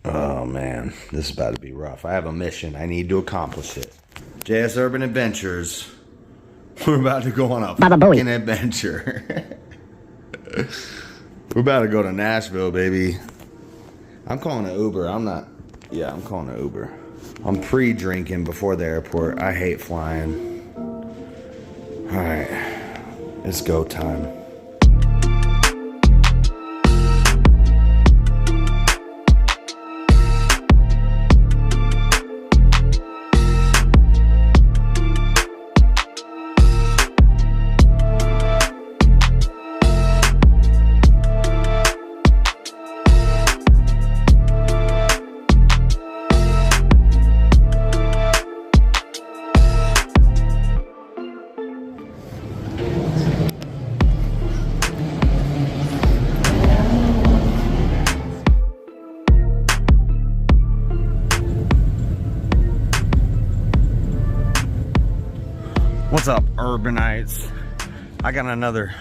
Oh man, this is about to be rough. I have a mission. I need to accomplish it. JS Urban Adventures. We're about to go on a fucking adventure. We're about to go to Nashville, baby. I'm calling an Uber. I'm calling an Uber. I'm pre-drinking before the airport. I hate flying. Alright. It's go time. What's up, urbanites? I got another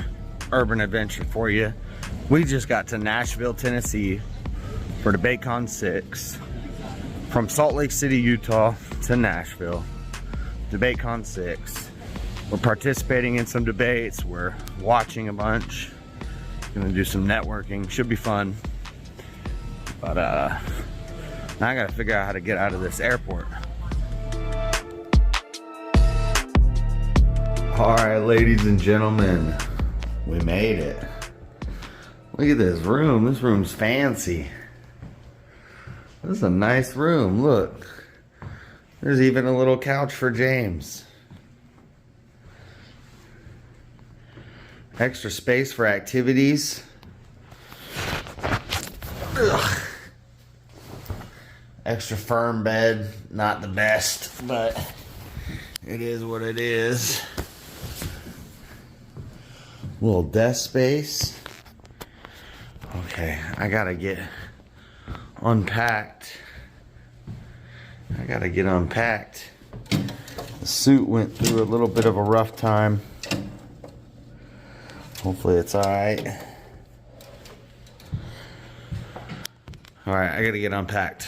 urban adventure for you. We just got to Nashville, Tennessee for Debatecon 6. From Salt Lake City, Utah to Nashville. Debatecon 6. We're participating in some debates. We're watching a bunch. Gonna do some networking. Should be fun. But now I gotta figure out how to get out of this airport. Alright, ladies and gentlemen, we made it. Look at this room. This room's fancy. This is a nice room. Look. There's even a little couch for James. Extra space for activities. Ugh. Extra firm bed. Not the best, but it is what it is. Little desk space. Okay, I gotta get unpacked. The suit went through a little bit of a rough time. Hopefully it's alright. Alright, I gotta get unpacked.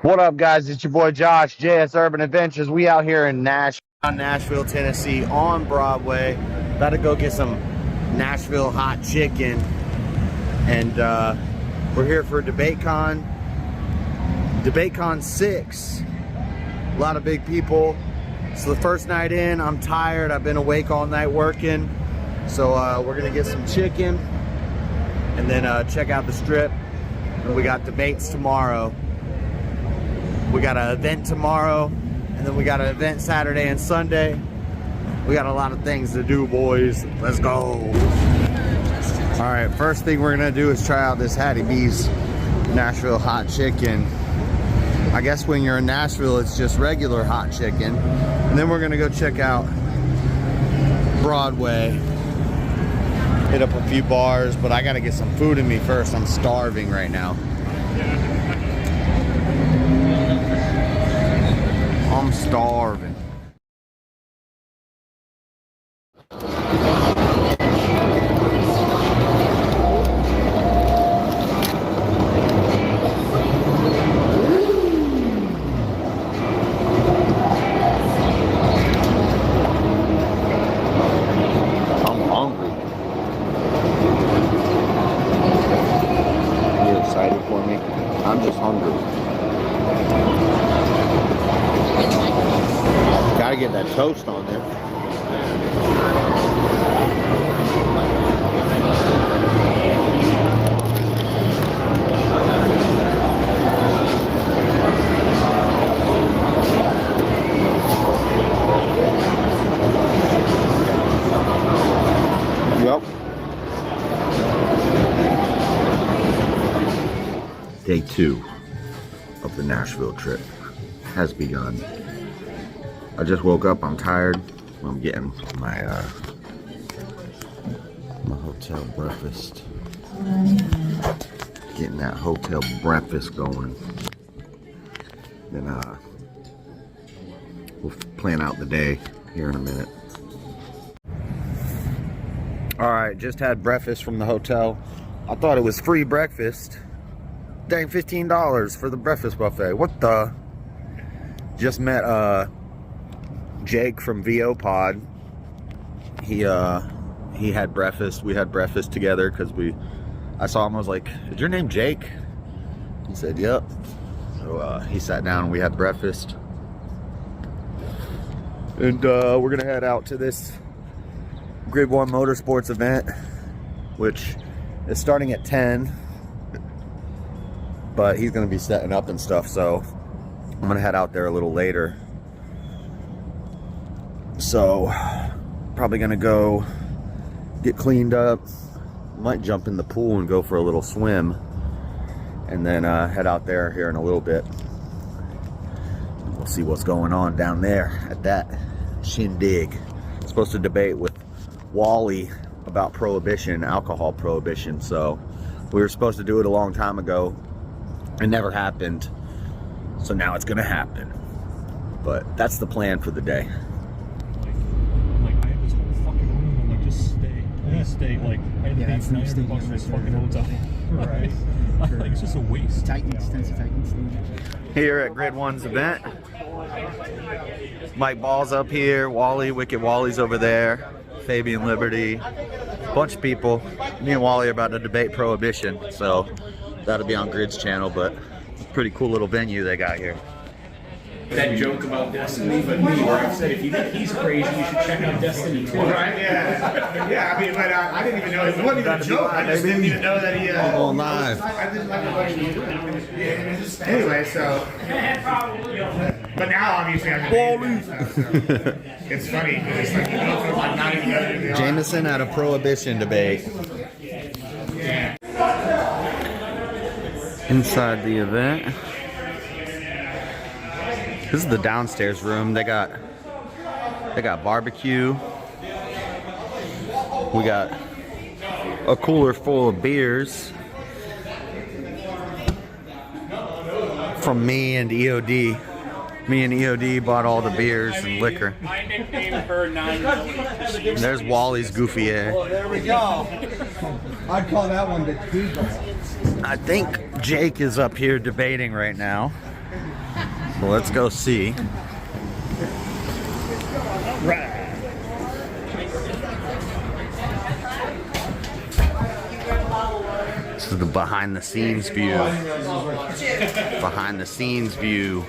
What up, guys? It's your boy Josh, JS Urban Adventures. We out here in Nashville, Tennessee on Broadway. About to go get some Nashville hot chicken. And we're here for Debatecon 6. A lot of big people. It's the first night in. I'm tired. I've been awake all night working. So we're gonna get some chicken and then check out the strip. And we got debates tomorrow. We got an event tomorrow, and then we got an event Saturday and Sunday. We got a lot of things to do, boys. Let's go. All right, first thing we're gonna do is try out this Hattie B's Nashville hot chicken. I guess when you're in Nashville, it's just regular hot chicken. And then we're gonna go check out Broadway. Hit up a few bars, but I gotta get some food in me first. I'm starving right now. I'm starving. I'm hungry. Are you excited for me? I'm just hungry. Gotta get that toast on there. Yep. Day 2 of the Nashville trip has begun. I just woke up, I'm tired. I'm getting my hotel breakfast. Getting that hotel breakfast going. Then we'll plan out the day here in a minute. All right, just had breakfast from the hotel. I thought it was free breakfast. Dang, $15 for the breakfast buffet. What the? Just met Jake from VO Pod. He had breakfast. We had breakfast together because I saw him. I was like, "Is your name Jake?" He said, "Yep." So he sat down and we had breakfast. And we're gonna head out to this Grid 1 Motorsports event, which is starting at 10. But he's gonna be setting up and stuff, so I'm gonna head out there a little later. So probably gonna go get cleaned up, might jump in the pool and go for a little swim, and then head out there here in a little bit. We'll see what's going on down there at that shindig. I'm supposed to debate with Wally about prohibition, alcohol prohibition, so we were supposed to do it a long time ago. It never happened, so now it's gonna happen. But that's the plan for the day. Like I have this whole fucking room. I'm like, just stay, please stay. Like I had to pay $900 for this fucking hotel. Right? Like it's just a waste. Titans. Here at Grid 1's event, Mike Ball's up here, Wally, Wicked Wally's over there, Fabian Liberty, bunch of people. Me and Wally are about to debate prohibition, so that'll be on Grid's channel, but it's a pretty cool little venue they got here. That joke about Destiny, but me, where I said if you think he's crazy, you should check out Destiny 2. Right? Yeah. Yeah. I mean, but I didn't even know it wasn't even a joke. I just didn't even know that he. On live. I didn't like anyway, so. But now, obviously, I'm gonna. It's funny because it's like you know, from like not even know. Jameson at a prohibition debate. Yeah. Inside the event. This is the downstairs room. They got barbecue. We got a cooler full of beers from me and EOD. Me and EOD bought all the beers and liquor. I nicknamed her 9. There's Wally's goofy hair. Oh, there we go. I'd call that one the Deagle. I think Jake is up here debating right now. So let's go see. This is the behind the scenes view. Behind the scenes view.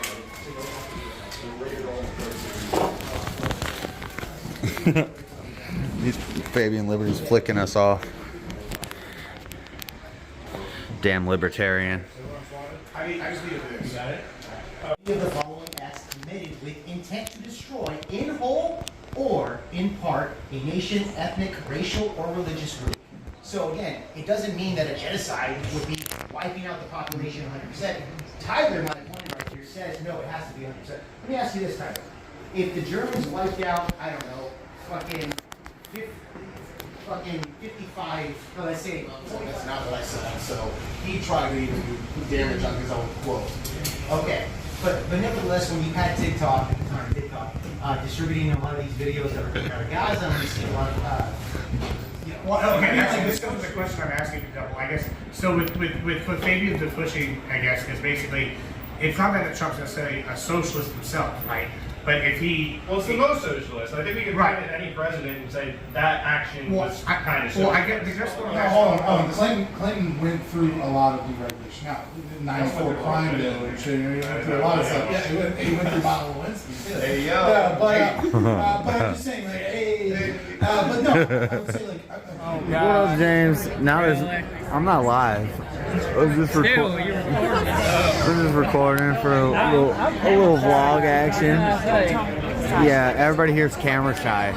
Fabian Liberty's flicking us off. Damn libertarian. The following acts committed with intent to destroy in whole or in part a nation, ethnic, racial, or religious group. So again, it doesn't mean that a genocide would be wiping out the population 100%. Tyler, my opponent right here, says no, it has to be 100%. Let me ask you this, Tyler. If the Germans wiped out, I don't know, fucking 55, no, let's say, that's not what I said, so he tried to even do damage on his own quote. Okay. But nevertheless, when you had TikTok, distributing a lot of these videos that are coming out of Gaza, and we see a lot of, Well, okay, actually, this goes to the question I'm asking a couple, I guess. So with what Fabian's been pushing, I guess, is basically, it's not that Trump's necessarily a socialist himself, right? But if he... Well, it's the most socialist. I think we can point at any president and say that action was kind of socialist. Well, I get... Because hold on. Clinton went through a lot of deregulation. Now, 94 crime bill and shit. He went through a lot of stuff. Yeah, he went through Bob Lewinsky, too. There you go. Yeah, but I'm just saying, like, hey... but no, I would say, like... What up, James? Now there's... I'm not live. We're just recording for a little vlog action. Yeah, everybody here's camera shy.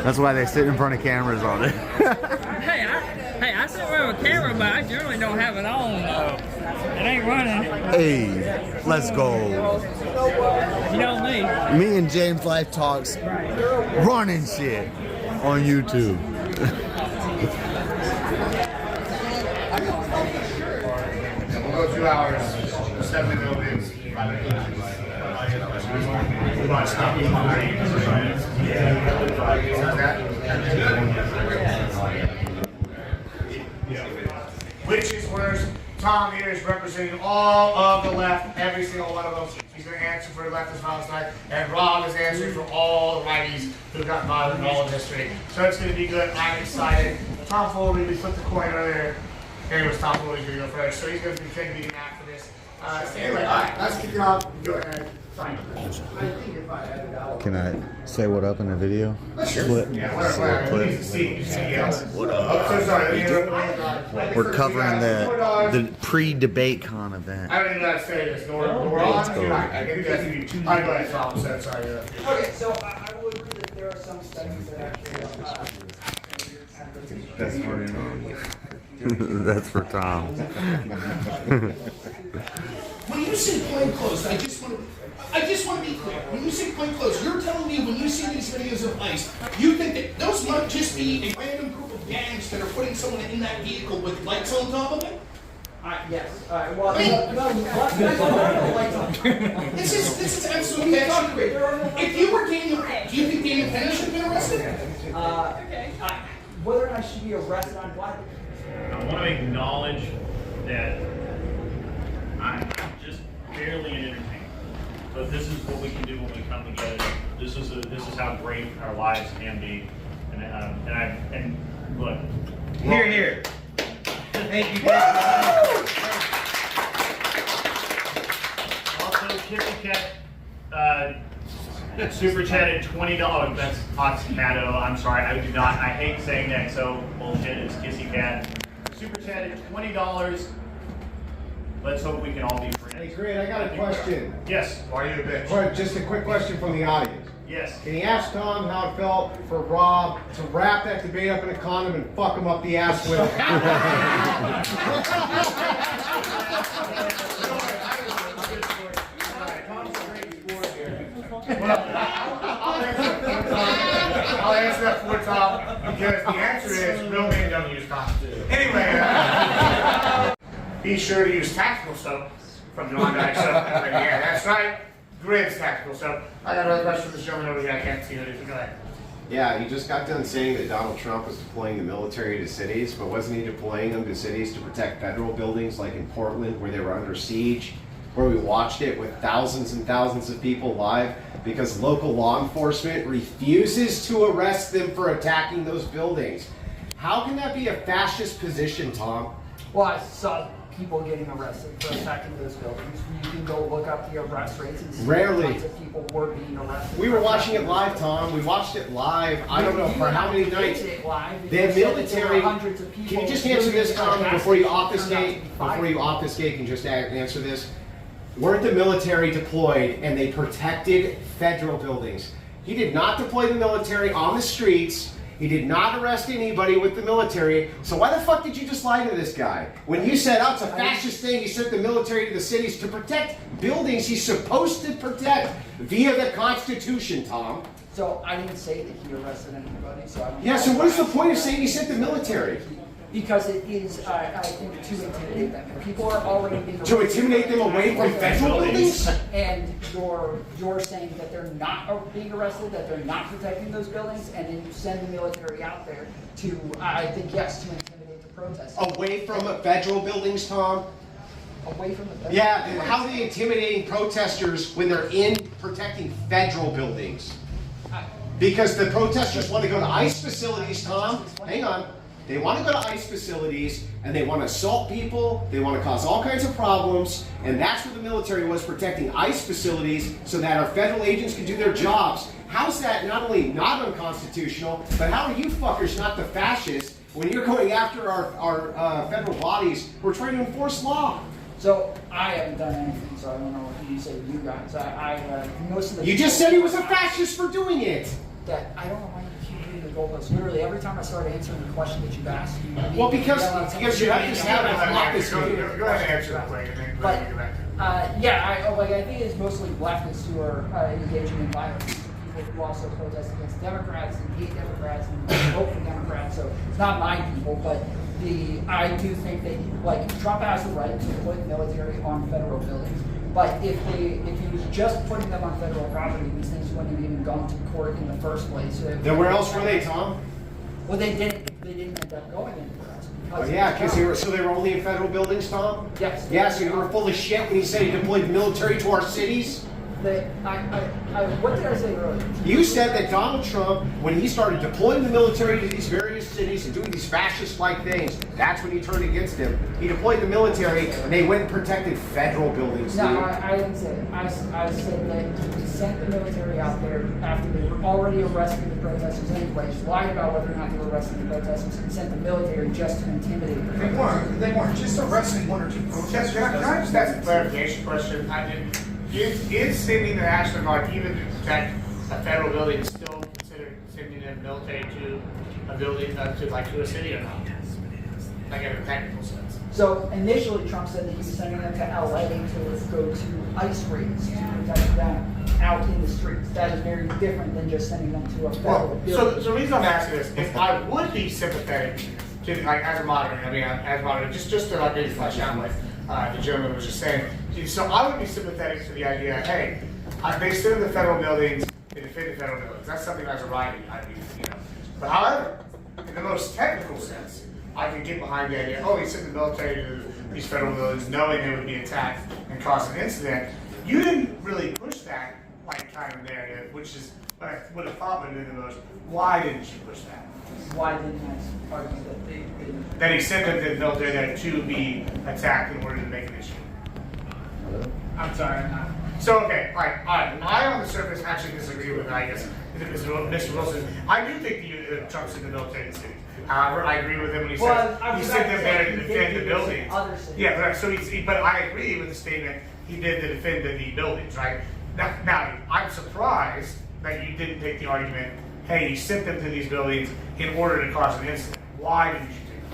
That's why they sit in front of cameras all day. Hey, I sit around with a camera, but I generally don't have it on. It ain't running. Hey, let's go. You know me. Me and James Life Talks running shit on YouTube. We'll go 2 hours, 7 buildings, 5 Which is worse, Tom here is representing all of the left, every single one of them. He's going to answer for the leftist violence tonight, and Rob is answering for all the righties who got violent in all of history. So it's going to be good. I'm excited. Tom Foley, we flipped the coin earlier. Here was Tom Foley's going to go first, so he's going to be contributing after this. Anyway, all right, let's kick it off. Go ahead. Fine. Can I say what up in the video? Split. Yeah, whatever. What up? Oh, so sorry. We're covering the pre-Debatecon event. I don't even know how to say this. We're on. I can guess you. I go ahead, Tom. Sorry. Okay, so I will agree that there are some studies that actually That's for That's for Tom. When you say plainclothes, I just want to be clear. When you say plainclothes, you're telling me when you see these videos of ICE, you think that those might just be a random group of gangs that are putting someone in that vehicle with lights on top of it? Yes. Well, no, This is absolutely accurate. If you were Daniel, do you think Daniel Penn should have been arrested? whether or not she should be arrested on what? I want to acknowledge that I'm just barely an entertainer. But this is what we can do when we come together. This is how great our lives can be. And look. Here. Thank you. Also, Kitty Cat super chatted $20. That's Oxcato. I'm sorry, I hate saying that, so bullshit. It's Kissy Cat. Super chatted $20. Let's hope we can all be friends. Hey, Grant, I got a question. Yes. Why are you a bitch? Just a quick question from the audience. Yes. Can you ask Tom how it felt for Rob to wrap that debate up in a condom and fuck him up the ass with it? I'll answer that for Tom because the answer is real men don't use condoms. Anyway, be sure to use tactical soap from Klondike soap. Yeah, that's right. Grid's tactical soap. I got another question for this gentleman over here. I can't see who it is. Go ahead. Yeah, he just got done saying that Donald Trump was deploying the military to cities, but wasn't he deploying them to cities to protect federal buildings like in Portland where they were under siege, where we watched it with thousands and thousands of people live because local law enforcement refuses to arrest them for attacking those buildings? How can that be a fascist position, Tom? Well, I saw people getting arrested for attacking those buildings. You can go look up the arrest rates and see Rarely. lots of people were being arrested. We were watching it live, Tom. We watched it live. I don't know for how many nights. The military. Can you just answer this, Tom, before you obfuscate? Before you obfuscate, can you just answer this? Weren't the military deployed and they protected federal buildings? He did not deploy the military on the streets. He did not arrest anybody with the military. So why the fuck did you just lie to this guy? When you said, oh, it's a fascist thing, he sent the military to the cities to protect buildings he's supposed to protect via the Constitution, Tom. So I didn't say that he arrested anybody. So I don't yeah, so what is the point of saying he sent the military? Because it is, I think, to intimidate them. People are already being to intimidate them away from federal buildings? And you're saying that they're not being arrested, that they're not protecting those buildings, and then you send the military out there to, I think, yes, to intimidate the protesters. Away from federal buildings, Tom? Away from the federal Yeah, buildings. how are they intimidating protesters when they're in protecting federal buildings? Because the protesters want to go to ICE facilities, Tom. Hang on. They want to go to ICE facilities, and they want to assault people, they want to cause all kinds of problems, and that's what the military was, protecting ICE facilities so that our federal agents can do their jobs. How's that not only not unconstitutional, but how are you fuckers not the fascists when you're going after our federal bodies who are trying to enforce law? So I haven't done anything, so I don't know what you say to you guys. Most of the You just said he was a fascist for doing it! That I don't know why you keep reading the goalposts. Literally, every time I start answering the question that you've asked, well, because you have to have a leftist. Go ahead and answer that way, and then go ahead and get back to it. Yeah, I think it's mostly leftists who are engaging in violence. People who also protest against Democrats and hate Democrats and vote for Democrats. So it's not my people, but I do think that Trump has the right to put military on federal buildings. But if he was just putting them on federal property, these things wouldn't have even gone to court in the first place. Then where else were they, Tom? Well, they didn't end up going anywhere else Oh, yeah, because they were only in federal buildings, Tom? Yes. Yeah, so you were full of shit when he said he deployed the military to our cities? What did I say earlier? You said that Donald Trump, when he started deploying the military to these various cities and doing these fascist-like things, that's when you turned against him. He deployed the military, and they went and protected federal buildings. No, I didn't say that. I said that he sent the military out there after they were already arresting the protesters anyways, lied about whether or not they were arresting the protesters, and sent the military just to intimidate the protesters. They weren't just arresting one or two protesters. Can I just ask a clarification question? Is sending the National Guard even to protect a federal building still considered sending the military to a building, to a city or not? Like in a technical sense. So initially Trump said that he was sending them to LA to go to ice raids to protect them out in the streets. That is very different than just sending them to a federal building. So the reason I'm asking this, if I would be sympathetic to, like, as a moderator, just to like maybe flesh out what the gentleman was just saying. So I would be sympathetic to the idea, hey, they send the federal buildings, they defend the federal buildings. That's something as a right, I'd be, But however, in the most technical sense, I can get behind the idea, he sent the military to these federal buildings knowing they would be attacked and cause an incident. You didn't really push that kind of narrative, which is what I would have thought would have been the most. Why didn't you push that? Why didn't I argue that he sent them to the military there to be attacked in order to make an issue? I'm sorry, I'm not. So, okay, all right. I on the surface actually disagree with, I guess, Mr. Wilson. I do think Trump sent the military to the city. However, I agree with him when he says he sent them there to defend the buildings. Yeah, right. So but I agree with the statement he did to defend the buildings, right? Now, I'm surprised that you didn't take the argument, hey, he sent them to these buildings in order to cause an incident. Why didn't you take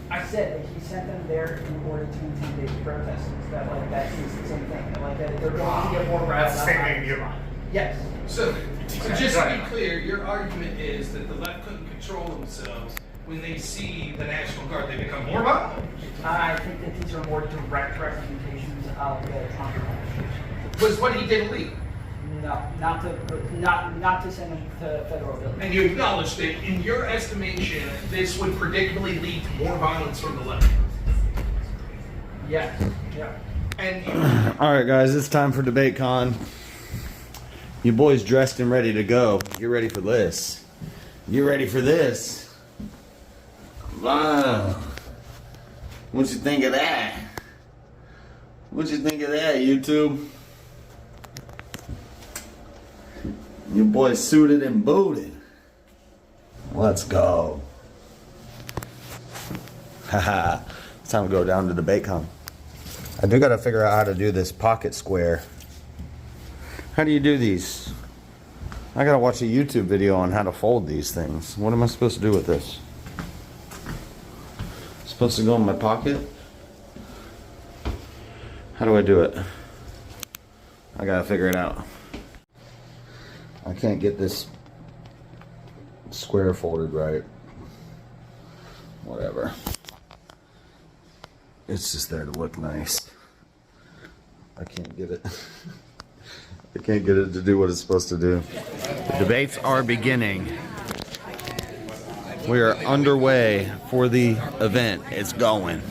that? I said that he sent them there in order to intimidate the protesters. That is the same thing. That they're going to get more rowdy. That's the same thing in your mind. Yes. So just to be clear, your argument is that the left couldn't control themselves. When they see the National Guard, they become more violent. I think that these are more direct representations of the Trump administration. Was what he did illegal? No, not to send them to federal buildings. And you acknowledge that, in your estimation, this would predictably lead to more violence from the left? Yes. Yeah. And all right, guys, it's time for Debatecon. You boys dressed and ready to go. Get ready for this. Get ready for this. Wow. What you think of that? What you think of that, YouTube? Your boy suited and booted. Let's go. Haha. It's time to go down to Debatecon. I do gotta figure out how to do this pocket square. How do you do these? I gotta watch a YouTube video on how to fold these things. What am I supposed to do with this? Supposed to go in my pocket? How do I do it? I gotta figure it out. I can't get this square folded right. Whatever. It's just there to look nice. I can't get it. I can't get it to do what it's supposed to do. Debates are beginning. We are underway for the event. It's going.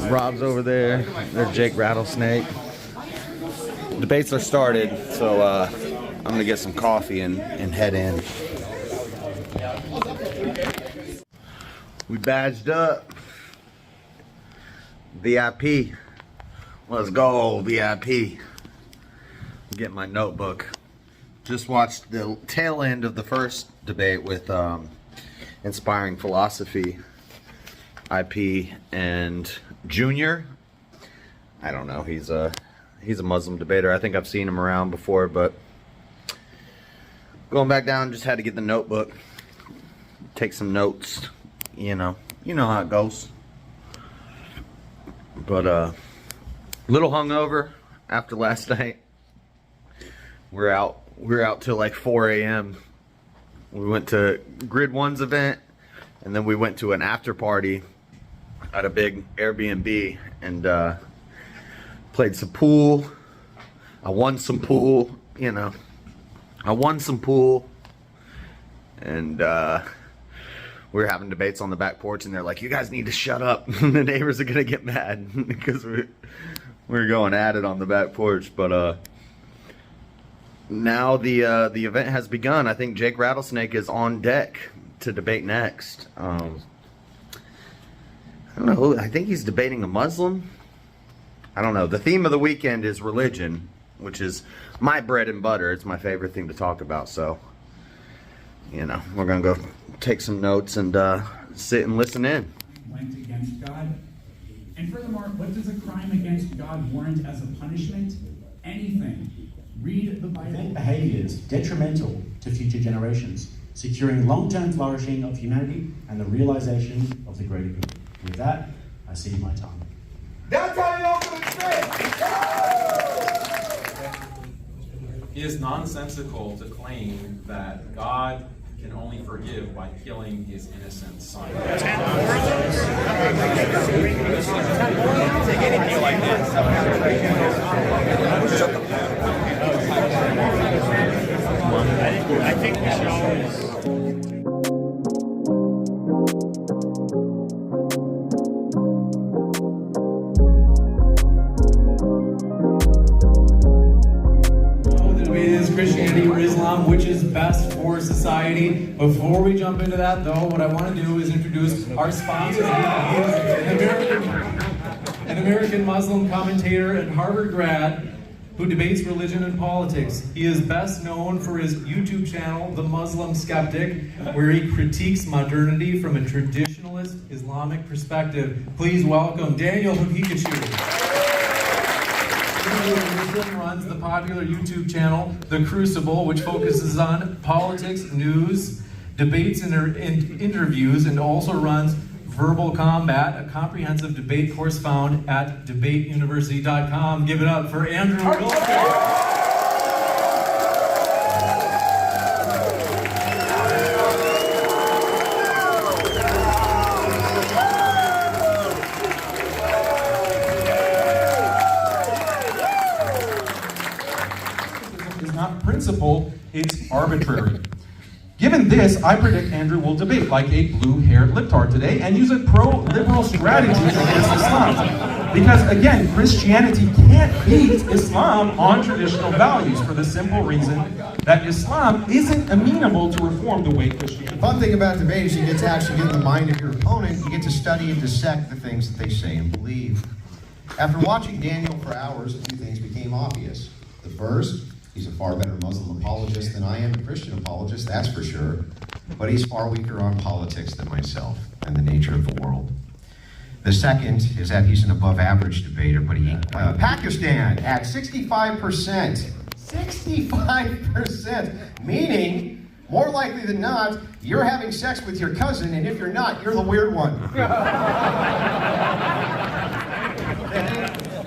Rob's over there. There's Jake Rattlesnake. Debates are started, so I'm gonna get some coffee and head in. We badged up. VIP. Let's go, VIP. Get my notebook. Just watched the tail end of the first debate with Inspiring Philosophy, IP, and Junior. I don't know. He's a Muslim debater. I think I've seen him around before, but going back down, just had to get the notebook, take some notes. You know how it goes. But little hungover after last night. We're out till like 4 a.m. We went to Grid One's event, and then we went to an after party at a big Airbnb and played some pool. I won some pool, I won some pool, and we were having debates on the back porch, and they're like, "You guys need to shut up. The neighbors are gonna get mad," because we're going at it on the back porch. But now the event has begun. I think Jake Rattlesnake is on deck to debate next. I don't know. I think he's debating a Muslim. I don't know. The theme of the weekend is religion, which is my bread and butter. It's my favorite thing to talk about. So, you know, we're gonna go take some notes and sit and listen in. Went against God. And furthermore, what does a crime against God warrant as a punishment? Anything. Read the Bible. Behaviors detrimental to future generations, securing long-term flourishing of humanity and the realization of the greater good. With that, I cede my time. That's how you open the It is nonsensical to claim that God can only forgive by killing his innocent son. I think we should always. Is Christianity or Islam, which is best for society? Before we jump into that, though, what I want to do is introduce our sponsor. He is an American Muslim commentator and Harvard grad who debates religion and politics. He is best known for his YouTube channel, The Muslim Skeptic, where he critiques modernity from a traditionalist Islamic perspective. Please welcome Daniel Pikachu. Runs the popular YouTube channel, The Crucible, which focuses on politics, news, debates, and interviews, and also runs Verbal Combat, a comprehensive debate course found at debateuniversity.com. Give it up for Andrew Wilson. Principle, it's arbitrary. Given this, I predict Andrew will debate like a blue-haired libtard today and use a pro-liberal strategy against Islam. Because again, Christianity can't beat Islam on traditional values for the simple reason that Islam isn't amenable to reform the way Christianity. The fun thing about debate is you get to actually get in the mind of your opponent. You get to study and dissect the things that they say and believe. After watching Daniel for hours, a few things became obvious. The first, he's a far better Muslim apologist than I am a Christian apologist, that's for sure. But he's far weaker on politics than myself and the nature of the world. The second is that he's an above-average debater, but he Pakistan at 65%. 65%, meaning, more likely than not, you're having sex with your cousin, and if you're not, you're the weird one.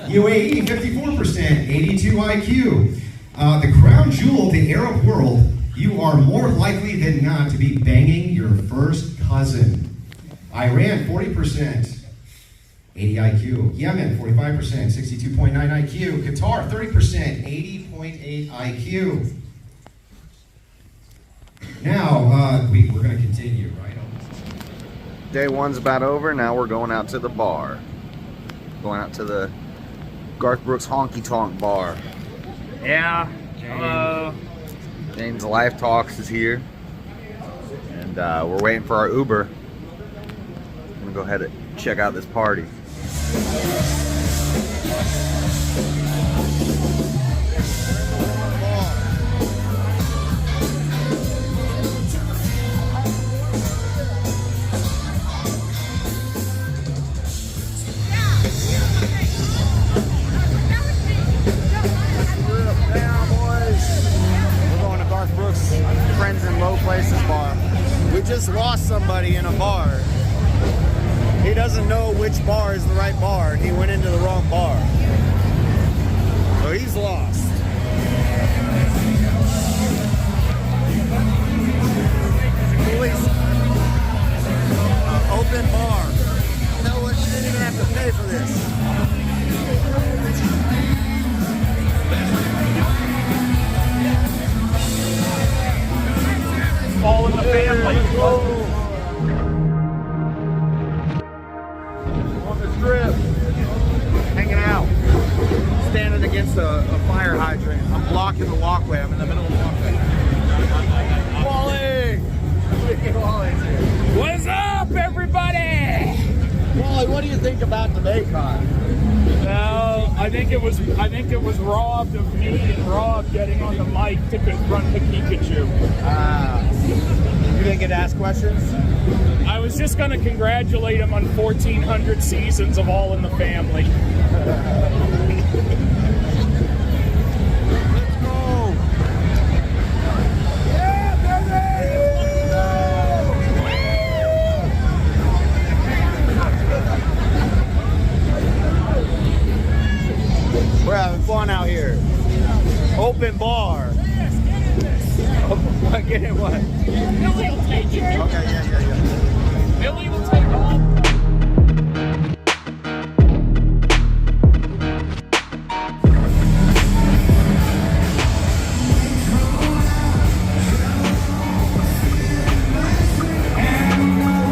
UAE, 54%, 82 IQ. The crown jewel of the Arab world, you are more likely than not to be banging your first cousin. Iran, 40%, 80 IQ. Yemen, 45%, 62.9 IQ. Qatar, 30%, 80.8 IQ. Now, we're going to continue, right? Day one's about over. Now we're going out to the bar. Going out to the Garth Brooks Honky Tonk Bar. Yeah. Hello. James Life Talks is here. And we're waiting for our Uber. I'm going to go ahead and check out this party. Friends in Low Places bar. We just lost somebody in a bar. He doesn't know which bar is the right bar, and he went into the wrong bar. So he's lost. Police. Open bar. You know what? You didn't even have to pay for this. All in the family. against a fire hydrant. I'm blocking the walkway. I'm in the middle of the walkway. Wally! Wally's here. What's up, everybody? Wally, what do you think about Debatecon? Well, I think it was robbed of me and Rob getting on the mic to confront the Pikachu. You didn't get to ask questions? I was just going to congratulate him on 1,400 seasons of All in the Family. Let's go! Yeah, baby! We're having fun out here. Open bar. What? Get it? What? Billy will take it. Okay, yeah. Billy will take all.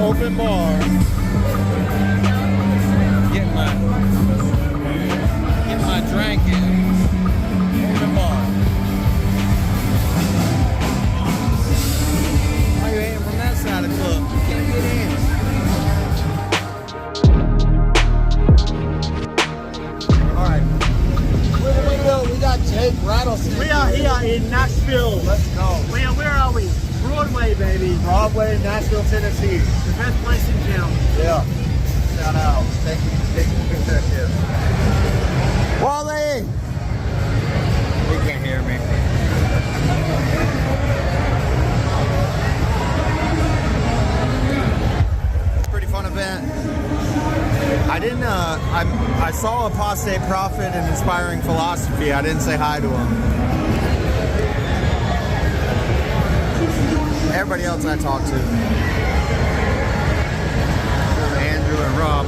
Open bar. Get my drink in. Open bar. Why are you hating from that side of the club? You can't get in. Alright. Where do we go? We got Jake Rattlesnake. We are here in Nashville. Let's go. Where are we? Broadway, baby. Broadway, Nashville, Tennessee. The best place in town. Yeah. Shout out. Thank you. Wally! He can't hear me. It's a pretty fun event. I didn't, I saw Apostate Prophet and Inspiring Philosophy. I didn't say hi to him. Everybody else I talked to. Andrew and Rob.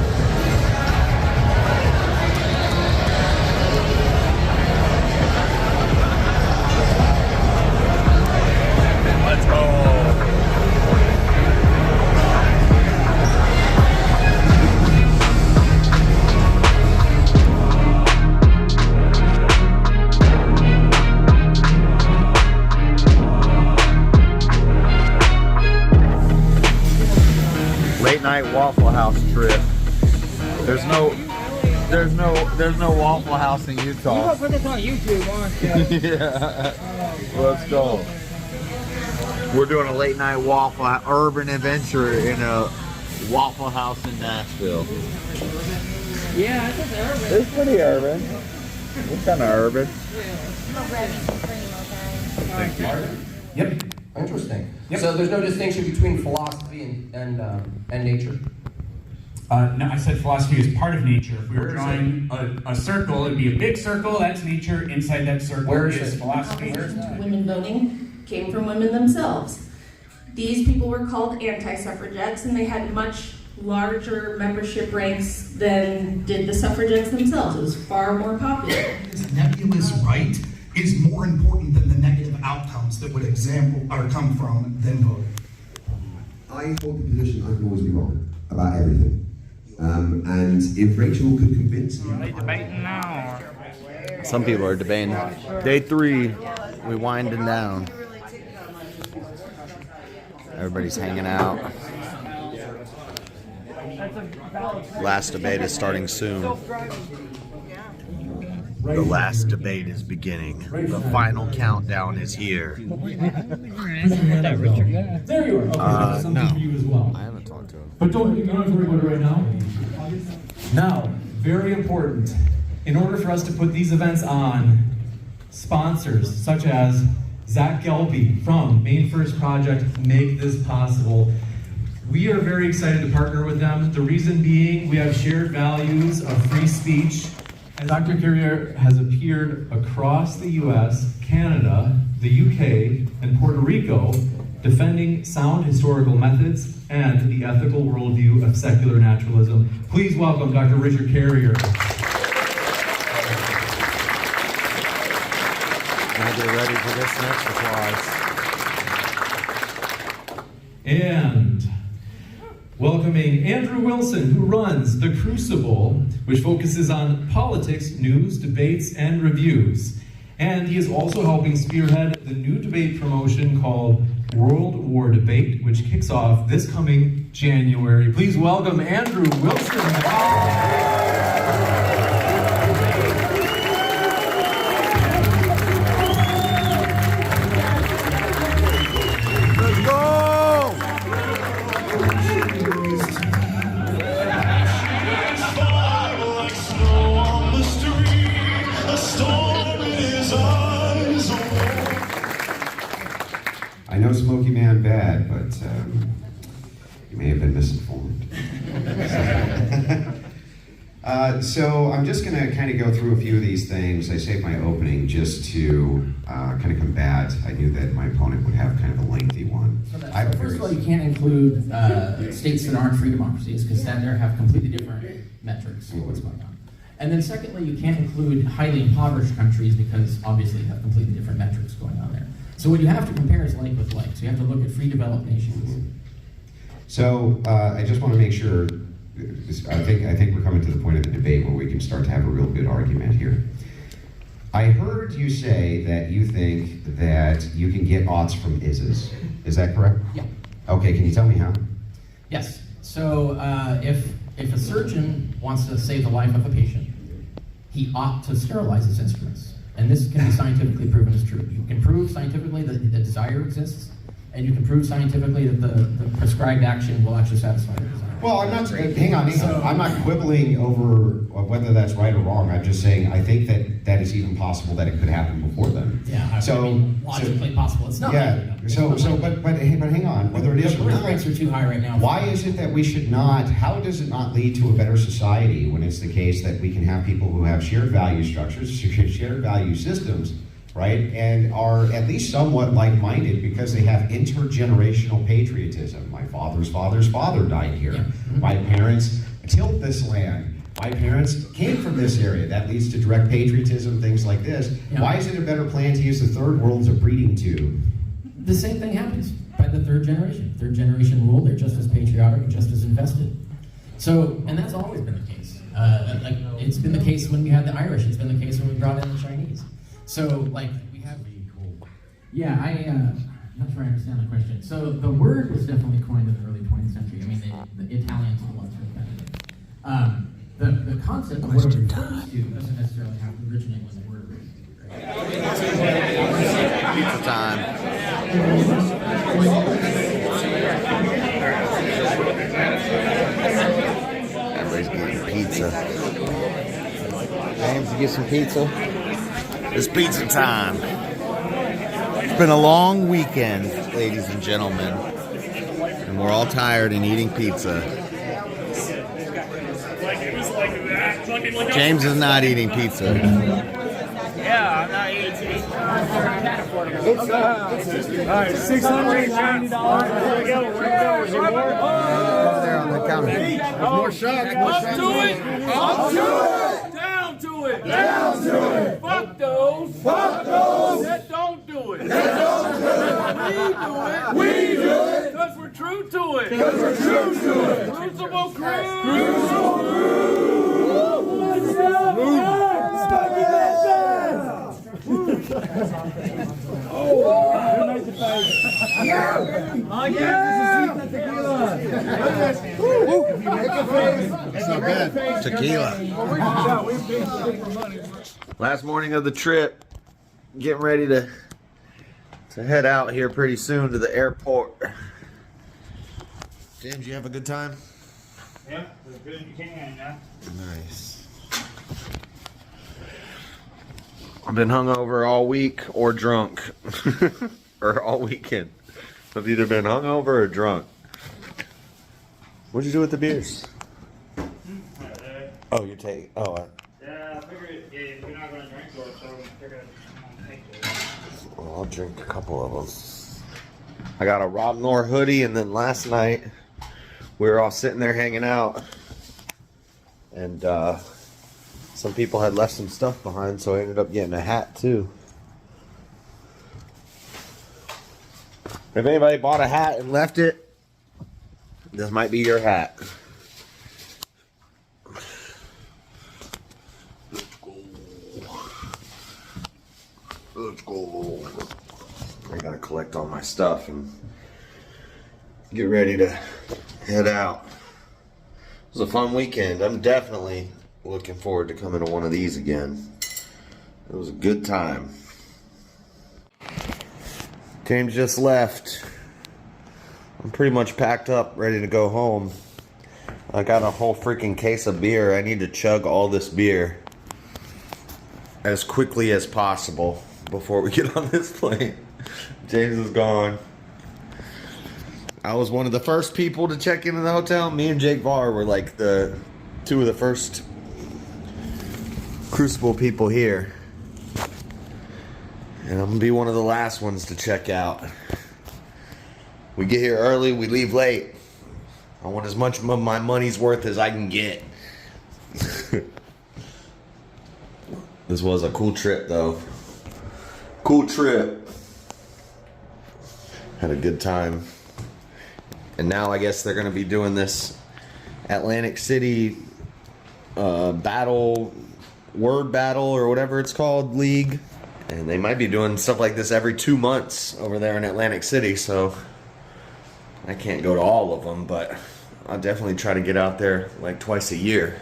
Let's go. Late night Waffle House trip. There's no Waffle House in Utah. You gonna put this on YouTube, aren't you? Yeah. Let's go. We're doing a late night urban adventure in a Waffle House in Nashville. Yeah, it's urban. It's pretty urban. It's kind of urban. Thank you. Yep. Interesting. Yep. So there's no distinction between philosophy and nature? No, I said philosophy is part of nature. If we were drawing a circle, it'd be a big circle, that's nature. Inside that circle is philosophy. Women voting came from women themselves. These people were called anti-suffragettes, and they had much larger membership ranks than did the suffragettes themselves. It was far more popular. This nebulous right is more important than the negative outcomes that would come from them voting. I hold the position I can always be wrong about everything. And if Rachel could convince me... Are they debating now? Some people are debating. Day 3, we winding down. Everybody's hanging out. Last debate is starting soon. The last debate is beginning. The final countdown is here. There you are. Okay, that's something no. for you as well. I haven't talked to him. But you don't have to worry about it right now. Now, very important. In order for us to put these events on, sponsors such as Zach Gelby from Main First Project make this possible. We are very excited to partner with them. The reason being, we have shared values of free speech. And Dr. Carrier has appeared across the US, Canada, the UK, and Puerto Rico, defending sound historical methods and the ethical worldview of secular naturalism. Please welcome Dr. Richard Carrier. Now get ready for this next applause. And welcoming Andrew Wilson, who runs the Crucible, which focuses on politics, news, debates, and reviews. And he is also helping spearhead the new debate promotion called World War Debate, which kicks off this coming January. Please welcome Andrew Wilson. Let's go! I know Smoky Man bad, but you may have been misinformed. So I'm just going to kind of go through a few of these things. I saved my opening just to kind of combat. I knew that my opponent would have kind of a lengthy one. First of all, you can't include states that aren't free democracies because then they have completely different metrics for what's going on. And then secondly, you can't include highly impoverished countries because obviously you have completely different metrics going on there. So what you have to compare is like with like. So you have to look at free developed nations. So I just want to make sure, I think we're coming to the point of the debate where we can start to have a real good argument here. I heard you say that you think that you can get odds from ISIS. Is that correct? Yeah. Okay, can you tell me how? Yes. So if a surgeon wants to save the life of a patient, he ought to sterilize his instruments. And this can be scientifically proven as true. You can prove scientifically that the desire exists, and you can prove scientifically that the prescribed action will actually satisfy the desire. Well, I'm not, hang on. I'm not quibbling over whether that's right or wrong. I'm just saying I think that is even possible that it could happen before then. Yeah, I mean, logically possible. It's not. Yeah. But hang on. Whether it is or not, birth rates are too high right now. Why is it that we should not? How does it not lead to a better society when it's the case that we can have people who have shared value structures, shared value systems, right, and are at least somewhat like-minded because they have intergenerational patriotism. My father's father's father died here. Yeah. My parents tilled this land. My parents came from this area. That leads to direct patriotism, things like this. Yeah. Why is it a better plan to use the third world as a breeding tube? The same thing happens by the third generation. Third generation rule, they're just as patriotic and just as invested. So, and that's always been the case. It's been the case when we had the Irish. It's been the case when we brought in the Chinese. So, like, we have... Yeah, I'm not sure I understand the question. So, the word was definitely coined in the early 20th century. I mean, the Italians were the ones who invented it. The concept of what it refers to doesn't necessarily have to originate when the word originated, right? Pizza time. Everybody's getting pizza. James, you get some pizza? It's pizza time. It's been a long weekend, ladies and gentlemen, and we're all tired and eating pizza. James is not eating pizza. Yeah, I'm not eating pizza. It's alright, $690. Where we go? Is it more? There on the counter. More shots. Up to it. Down to it. Down to it. Fuck those. That don't do it. We do it. Because we're true to it. Crucible crew. It's not bad. Tequila. Last morning of the trip. Getting ready to head out here pretty soon to the airport. James, you have a good time? Yeah, as good as you can, yeah. Nice. I've been hungover all week or drunk. Or all weekend. I've either been hungover or drunk. What'd you do with the beers? Oh, you're taking. Yeah, I figured if you're not going to drink those, so I figured I'd take those. Well, I'll drink a couple of them. I got a Rob Nor hoodie, and then last night we were all sitting there hanging out, and some people had left some stuff behind, so I ended up getting a hat too. If anybody bought a hat and left it, this might be your hat. Let's go. I gotta collect all my stuff and get ready to head out. It was a fun weekend. I'm definitely looking forward to coming to one of these again. It was a good time. James just left. I'm pretty much packed up, ready to go home. I got a whole freaking case of beer. I need to chug all this beer as quickly as possible before we get on this plane. James is gone. I was one of the first people to check into the hotel. Me and Jake Varr were like the two of the first Crucible people here. And I'm gonna be one of the last ones to check out. We get here early, we leave late. I want as much of my money's worth as I can get. This was a cool trip though. Cool trip. Had a good time. And now I guess they're gonna be doing this Atlantic City word battle or whatever it's called, league. And they might be doing stuff like this every 2 months over there in Atlantic City, so I can't go to all of them, but I'll definitely try to get out there like twice a year.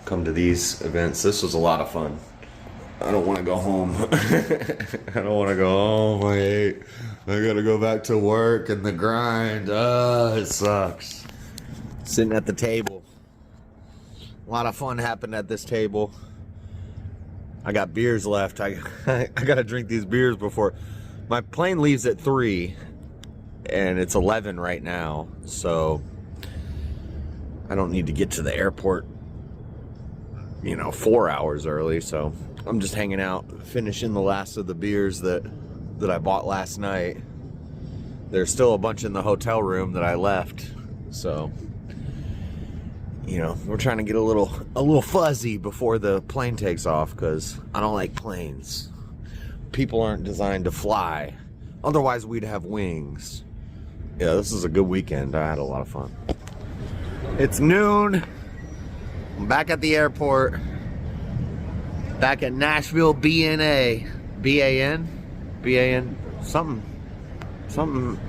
Come to these events. This was a lot of fun. I don't want to go home. I don't want to go home. I gotta go back to work and the grind. It sucks. Sitting at the table. A lot of fun happened at this table. I got beers left. I gotta drink these beers before my plane leaves at 3 and it's 11 right now, so I don't need to get to the airport 4 hours early. So I'm just hanging out, finishing the last of the beers that I bought last night. There's still a bunch in the hotel room that I left, so we're trying to get a little fuzzy before the plane takes off, because I don't like planes. People aren't designed to fly. Otherwise, we'd have wings. Yeah, this is a good weekend. I had a lot of fun. It's noon. I'm back at the airport. Back at Nashville, B-N-A. B-A-N? B-A-N? Something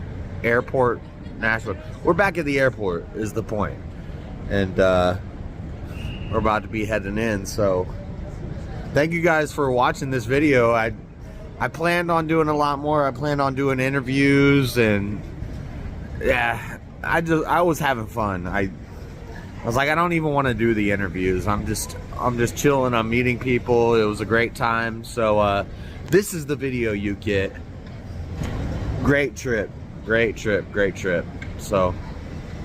airport, Nashville. We're back at the airport is the point. And we're about to be heading in, so thank you guys for watching this video. I planned on doing a lot more. I planned on doing interviews, and yeah, I was having fun. I was like, I don't even want to do the interviews. I'm just chilling. I'm meeting people. It was a great time. So this is the video you get. Great trip. So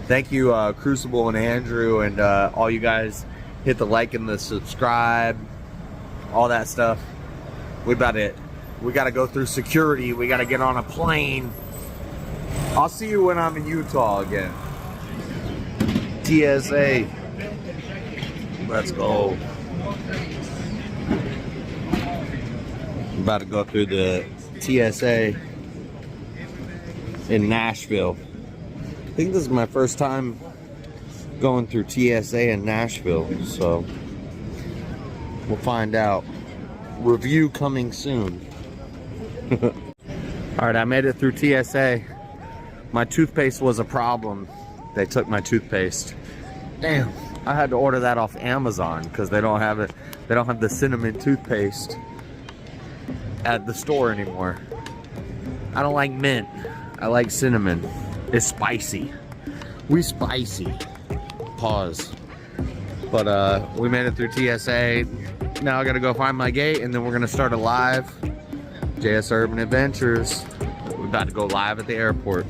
thank you, Crucible and Andrew, and all you guys. Hit the like and the subscribe, all that stuff. We got to go through security. We got to get on a plane. I'll see you when I'm in Utah again. TSA. Let's go. I'm about to go through the TSA in Nashville. I think this is my first time going through TSA in Nashville, so we'll find out. Review coming soon. Alright, I made it through TSA. My toothpaste was a problem. They took my toothpaste. Damn, I had to order that off Amazon because they don't have it. They don't have the cinnamon toothpaste at the store anymore. I don't like mint. I like cinnamon. It's spicy. We spicy. Pause. But we made it through TSA. Now I gotta go find my gate, and then we're gonna start a live JS Urban Adventures. We're about to go live at the airport.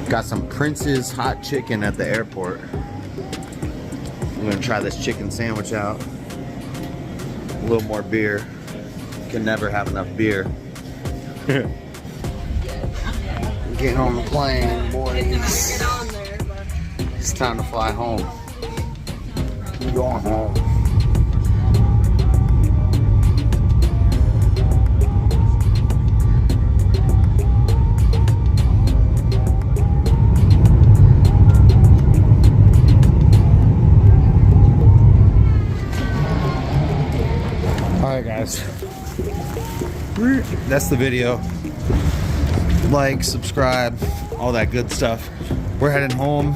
Got some Prince's hot chicken at the airport. I'm gonna try this chicken sandwich out. A little more beer. Can never have enough beer. Getting on the plane, boys. It's time to fly home. We're going home. Alright guys, That's the video. Like, subscribe, all that good stuff. We're heading home.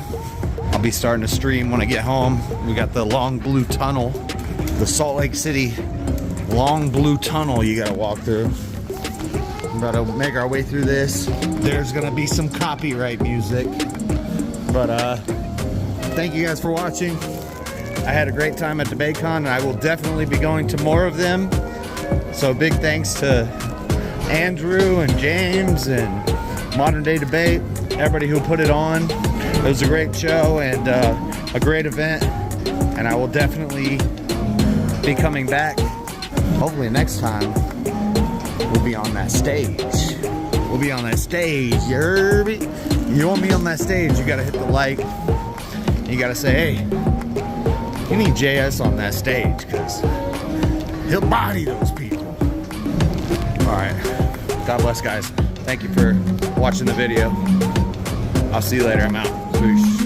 I'll be starting to stream when I get home. We got the long blue tunnel, the Salt Lake City long blue tunnel you gotta walk through. We're about to make our way through this. There's gonna be some copyright music. But thank you guys for watching. I had a great time at Debatecon, and I will definitely be going to more of them. So big thanks to Andrew and James and Modern Day Debate, everybody who put it on. It was a great show and a great event, and I will definitely be coming back. Hopefully next time we'll be on that stage. We'll be on that stage, you heard me? You want me on that stage, you gotta hit the like. You gotta say, hey, you need JS on that stage, because he'll body those people. Alright, God bless, guys. Thank you for watching the video. I'll see you later. I'm out. Peace.